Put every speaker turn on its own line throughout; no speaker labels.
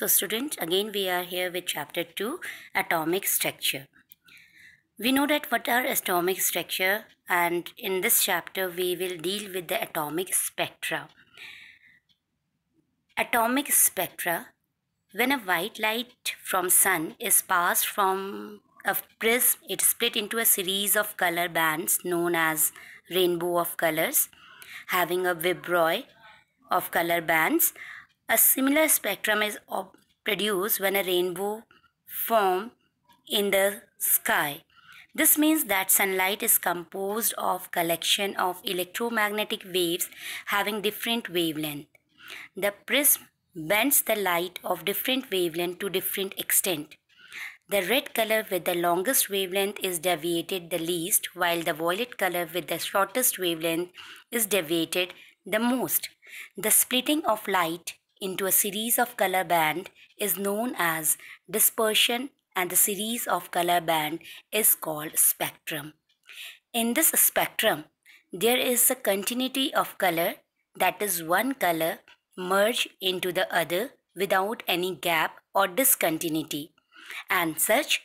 So students, again we are here with chapter 2, atomic structure. We know that what are atomic structure, and in this chapter we will deal with the atomic spectra. Atomic spectra, when a white light from sun is passed from a prism, it split into a series of color bands known as rainbow of colors, having a vibroid of color bands. A similar spectrum is produced when a rainbow forms in the sky. This means that sunlight is composed of collection of electromagnetic waves having different wavelength. The prism bends the light of different wavelength to different extent. The red color with the longest wavelength is deviated the least, while the violet color with the shortest wavelength is deviated the most. The splitting of light into a series of color band is known as dispersion, and the series of color band is called spectrum. In this spectrum, there is a continuity of color, that is, one color merge into the other without any gap or discontinuity, and such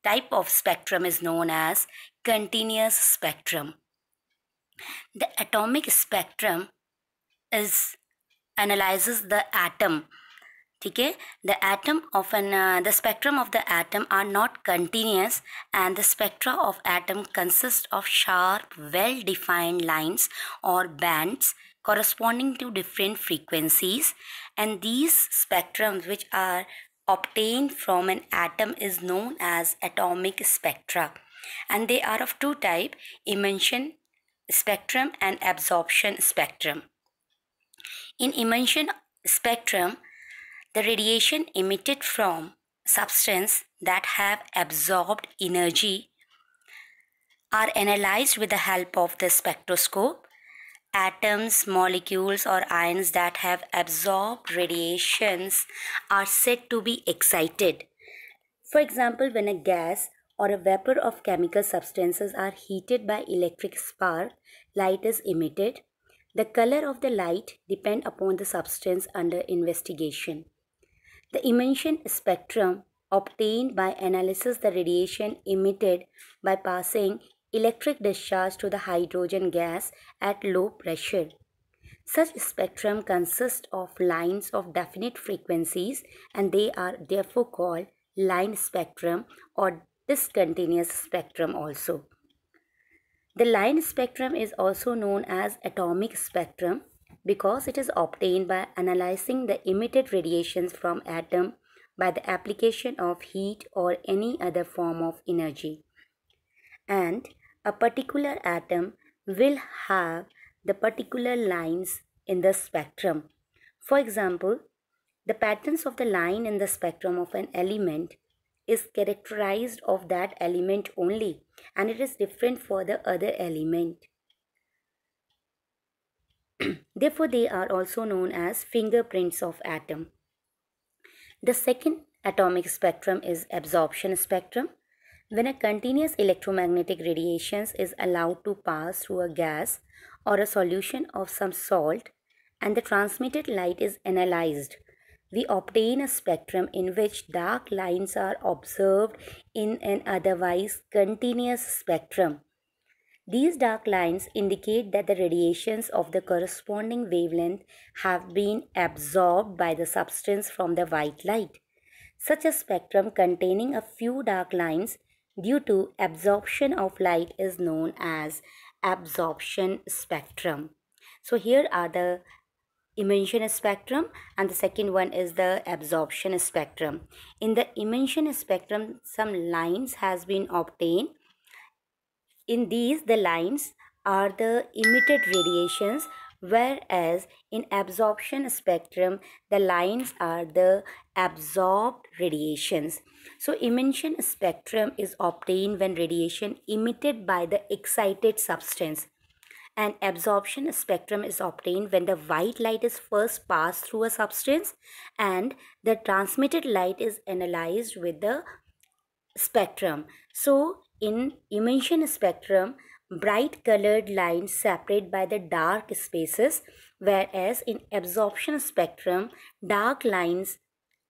type of spectrum is known as continuous spectrum. The atomic spectrum is analyzes the atom. Okay, the spectrum of the atom are not continuous, and the spectra of atom consist of sharp, well-defined lines or bands corresponding to different frequencies, and these spectrums which are obtained from an atom is known as atomic spectra, and they are of two types: emission spectrum and absorption spectrum. In emission spectrum, the radiation emitted from substances that have absorbed energy are analyzed with the help of the spectroscope. Atoms, molecules, or ions that have absorbed radiations are said to be excited. For example, when a gas or a vapor of chemical substances are heated by electric spark, light is emitted. The color of the light depends upon the substance under investigation. The emission spectrum obtained by analysis the radiation emitted by passing electric discharge to the hydrogen gas at low pressure. Such spectrum consist of lines of definite frequencies, and they are therefore called line spectrum or discontinuous spectrum also. The line spectrum is also known as atomic spectrum because it is obtained by analyzing the emitted radiations from atom by the application of heat or any other form of energy. And a particular atom will have the particular lines in the spectrum. For example, the patterns of the line in the spectrum of an element is characterized of that element only, and it is different for the other element. Therefore, they are also known as fingerprints of atom. The second atomic spectrum is absorption spectrum. When a continuous electromagnetic radiation is allowed to pass through a gas or a solution of some salt and the transmitted light is analyzed, we obtain a spectrum in which dark lines are observed in an otherwise continuous spectrum. These dark lines indicate that the radiations of the corresponding wavelength have been absorbed by the substance from the white light. Such a spectrum containing a few dark lines due to absorption of light is known as absorption spectrum. So here are the emission spectrum, and the second one is the absorption spectrum. In the emission spectrum, some lines has been obtained. In these, the lines are the emitted radiations, whereas in absorption spectrum, the lines are the absorbed radiations. So emission spectrum is obtained when radiation emitted by the excited substance, and absorption spectrum is obtained when the white light is first passed through a substance and the transmitted light is analyzed with the spectrum. So in emission spectrum, bright colored lines separate by the dark spaces, whereas in absorption spectrum, dark lines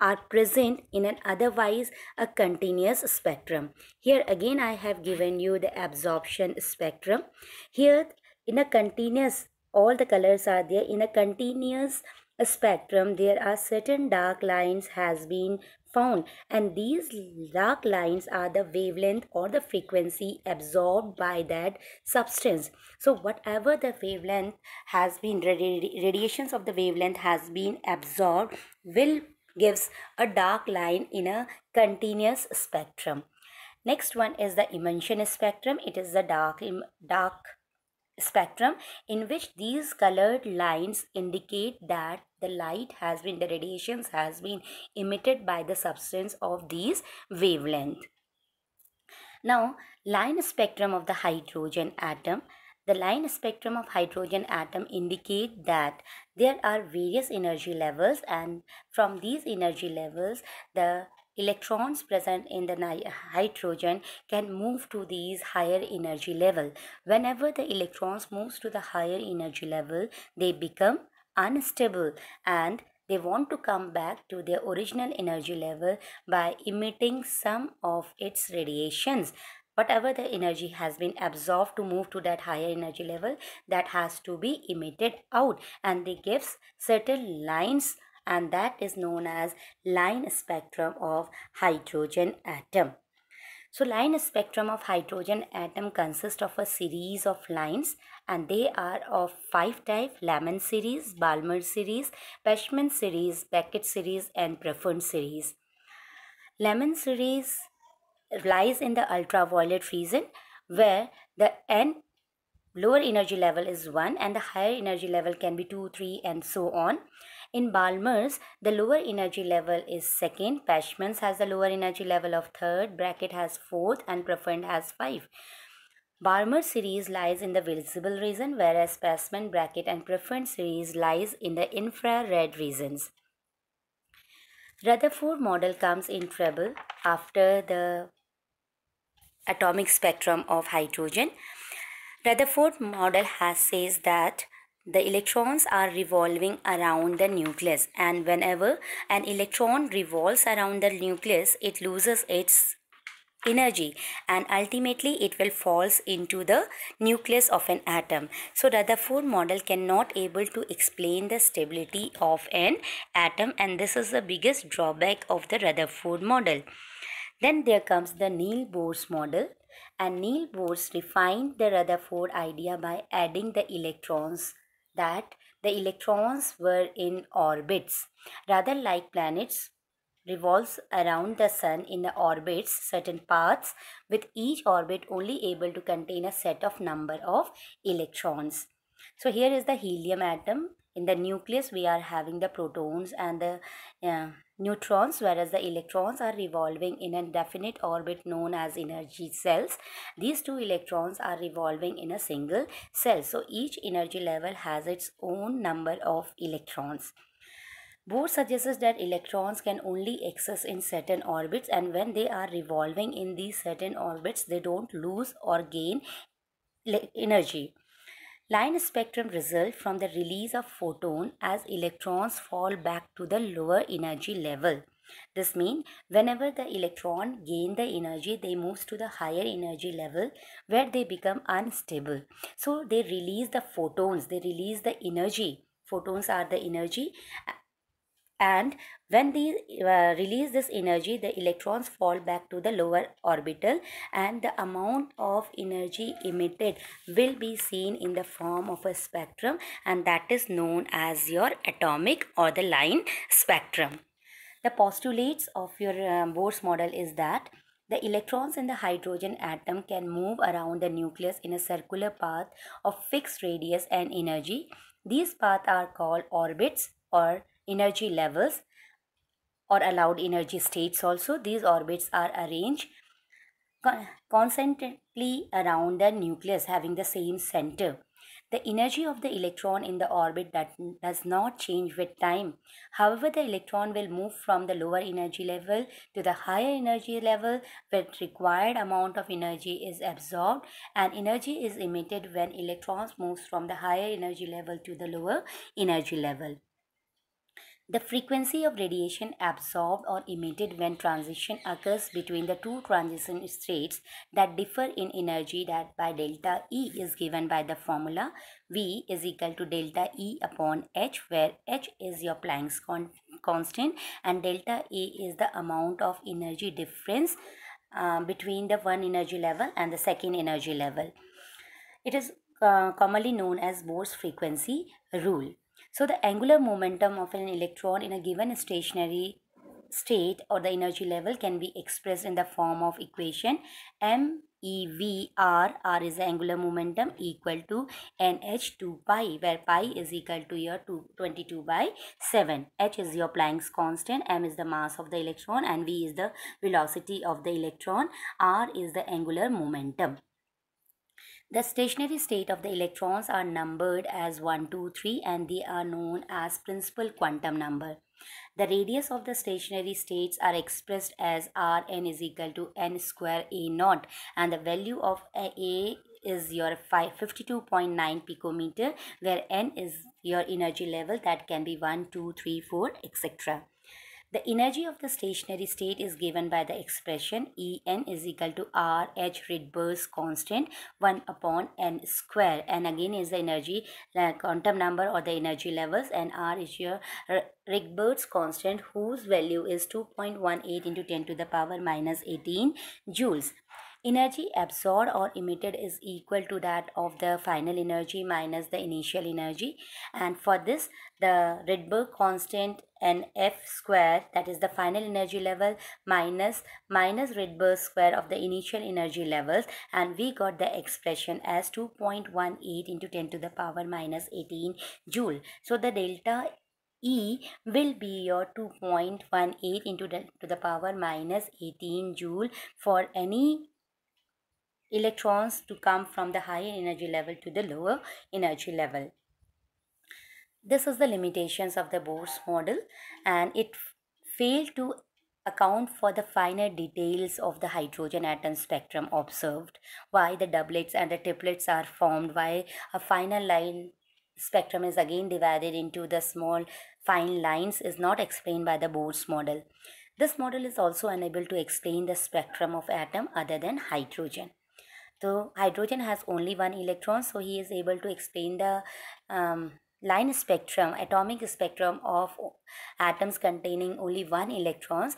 are present in an otherwise a continuous spectrum. Here again I have given you the absorption spectrum. Here in a continuous, all the colors are there. In a continuous spectrum, there are certain dark lines has been found, and these dark lines are the wavelength or the frequency absorbed by that substance. So whatever the wavelength has been, radiations of the wavelength has been absorbed will gives a dark line in a continuous spectrum. Next one is the emission spectrum. It is the dark spectrum in which these colored lines indicate that the radiations has been emitted by the substance of these wavelength. Now, line spectrum of the hydrogen atom. The line spectrum of hydrogen atom indicate that there are various energy levels, and from these energy levels, the electrons present in the hydrogen can move to these higher energy level. Whenever the electrons moves to the higher energy level, they become unstable and they want to come back to their original energy level by emitting some of its radiations. Whatever the energy has been absorbed to move to that higher energy level, that has to be emitted out, and they gives certain lines, and that is known as line spectrum of hydrogen atom. So line spectrum of hydrogen atom consists of a series of lines, and they are of 5 types: Lamont series, Balmer series, Pashman series, Beckett series, and Preferred series. Lamont series lies in the ultraviolet region where the N lower energy level is 1 and the higher energy level can be 2, 3 and so on. In Balmer's, the lower energy level is 2nd, Pashman's has the lower energy level of 3rd, Beckett has 4th and Preferred has 5. Balmer series lies in the visible region, whereas Pashman, Beckett and Preferred series lies in the infrared regions. Rutherford model comes in trouble after the atomic spectrum of hydrogen. Rutherford model says that the electrons are revolving around the nucleus, and whenever an electron revolves around the nucleus, it loses its energy and ultimately it will falls into the nucleus of an atom. So Rutherford model cannot able to explain the stability of an atom, and this is the biggest drawback of the Rutherford model. Then there comes the Niels-Bohr model, and Niels-Bohr refined the Rutherford idea by adding the electrons, that the electrons were in orbits. Rather like planets revolves around the sun in the orbits certain paths, with each orbit only able to contain a set of number of electrons. So here is the helium atom. In the nucleus we are having the protons and the neutrons, whereas the electrons are revolving in a definite orbit known as energy cells. These two electrons are revolving in a single cell, so each energy level has its own number of electrons. Bohr suggests that electrons can only exist in certain orbits, and when they are revolving in these certain orbits, they don't lose or gain energy. Line spectrum result from the release of photon as electrons fall back to the lower energy level. This means whenever the electron gain the energy, they move to the higher energy level where they become unstable. So they release the photons, they release the energy. Photons are the energy, and when they release this energy, the electrons fall back to the lower orbital, and the amount of energy emitted will be seen in the form of a spectrum, and that is known as your atomic or the line spectrum. The postulates of your Bohr's model is that the electrons in the hydrogen atom can move around the nucleus in a circular path of fixed radius and energy. These paths are called orbits or energy levels or allowed energy states also. These orbits are arranged constantly around the nucleus having the same center. The energy of the electron in the orbit does not change with time. However, the electron will move from the lower energy level to the higher energy level where required amount of energy is absorbed, and energy is emitted when electrons moves from the higher energy level to the lower energy level. The frequency of radiation absorbed or emitted when transition occurs between the two transition states that differ in energy that by delta E is given by the formula V is equal to delta E upon H, where H is your Planck's constant and delta E is the amount of energy difference between the one energy level and the second energy level. It is commonly known as Bohr's frequency rule. So the angular momentum of an electron in a given stationary state or the energy level can be expressed in the form of equation MEVR. R is the angular momentum equal to NH2 pi, where pi is equal to your 22 by 7. H is your Planck's constant, M is the mass of the electron and V is the velocity of the electron. R is the angular momentum. The stationary state of the electrons are numbered as 1, 2, 3 and they are known as principal quantum number. The radius of the stationary states are expressed as Rn is equal to n square A naught and the value of A is your 52.9 picometer, where n is your energy level that can be 1, 2, 3, 4 etc. The energy of the stationary state is given by the expression En is equal to RH Rydberg's constant 1 upon n square, and again is the energy quantum number or the energy levels, and R is your Rydberg's constant whose value is 2.18 into 10 to the power minus 18 joules. Energy absorbed or emitted is equal to that of the final energy minus the initial energy, and for this the Rydberg constant and F square, that is the final energy level, minus Rydberg square of the initial energy levels, and we got the expression as 2.18 into 10 to the power minus 18 joule. So the delta E will be your 2.18 into to the power minus 18 joule for any electrons to come from the higher energy level to the lower energy level. This is the limitations of the Bohr's model, and it failed to account for the finer details of the hydrogen atom spectrum observed, why the doublets and the triplets are formed, why a finer line spectrum is again divided into the small fine lines is not explained by the Bohr's model. This model is also unable to explain the spectrum of atom other than hydrogen. So hydrogen has only one electron, so he is able to explain the line spectrum, atomic spectrum of atoms containing only one electrons.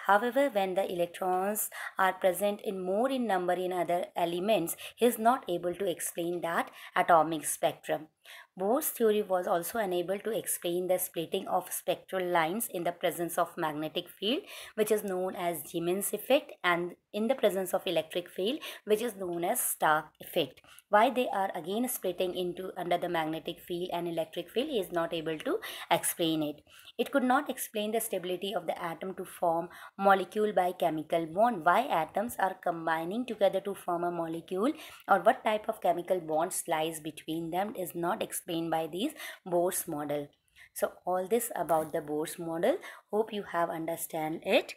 However, when the electrons are present in more in number in other elements, he is not able to explain that atomic spectrum. Bohr's theory was also unable to explain the splitting of spectral lines in the presence of magnetic field, which is known as Siemens effect, and in the presence of electric field, which is known as Stark effect. Why they are again splitting into under the magnetic field and electric field, he is not able to explain it. It could not explain the stability of the atom to form molecule by chemical bond. Why atoms are combining together to form a molecule, or what type of chemical bonds lies between them, is not explained by these Bohr's model. So all this about the Bohr's model. Hope you have understand it.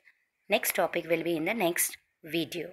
Next topic will be in the next video.